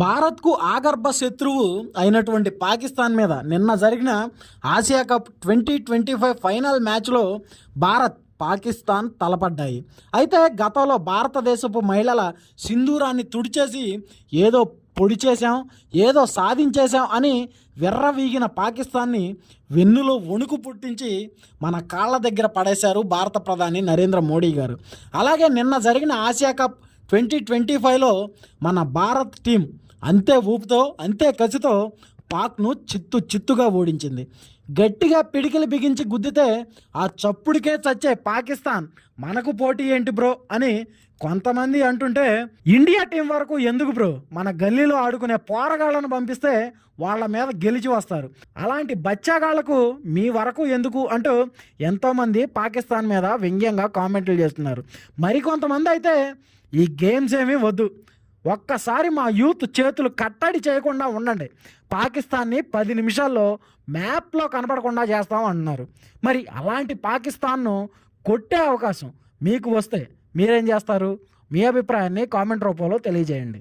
భారత్కు ఆగర్భ శత్రువు అయినటువంటి పాకిస్తాన్ మీద నిన్న జరిగిన ఆసియా కప్ 2025 ఫైనల్ మ్యాచ్లో భారత్ పాకిస్తాన్ తలపడ్డాయి. అయితే గతంలో భారతదేశపు మహిళల సింధూరాన్ని తుడిచేసి ఏదో పొడి చేశాం, ఏదో సాధించేశాం అని విర్రవీగిన పాకిస్తాన్ని వెన్నులో వణుకు పుట్టించి మన కాళ్ళ దగ్గర పడేశారు భారత ప్రధాని నరేంద్ర మోడీ గారు. అలాగే నిన్న జరిగిన ఆసియా కప్ 2025లో మన భారత్ టీం అంతే ఊపుతో అంతే కసితో పాక్ను చిత్తుగా ఓడించింది. గట్టిగా పిడికిలు బిగించి గుద్దితే ఆ చప్పుడికే చచ్చే పాకిస్తాన్ మనకు పోటీ ఏంటి బ్రో అని కొంతమంది అంటుంటే, ఇండియా టీం వరకు ఎందుకు బ్రో, మన గల్లీలో ఆడుకునే పోరగాళ్లను పంపిస్తే వాళ్ళ మీద గెలిచి వస్తారు, అలాంటి బచ్చాగాళ్లకు మీ వరకు ఎందుకు అంటూ ఎంతోమంది పాకిస్తాన్ మీద వ్యంగ్యంగా కామెంట్లు చేస్తున్నారు. మరికొంతమంది అయితే ఈ గేమ్స్ ఏమీ వద్దు, ఒక్కసారి మా యూత్ చేతులు కట్టడి చేయకుండా ఉండండి, పాకిస్తాన్ని 10 నిమిషాల్లో మ్యాప్లో కనపడకుండా చేస్తాం అంటున్నారు. మరి అలాంటి పాకిస్తాన్ను కొట్టే అవకాశం మీకు వస్తే మీరేం చేస్తారు? మీ అభిప్రాయాన్ని కామెంట్ రూపంలో తెలియజేయండి.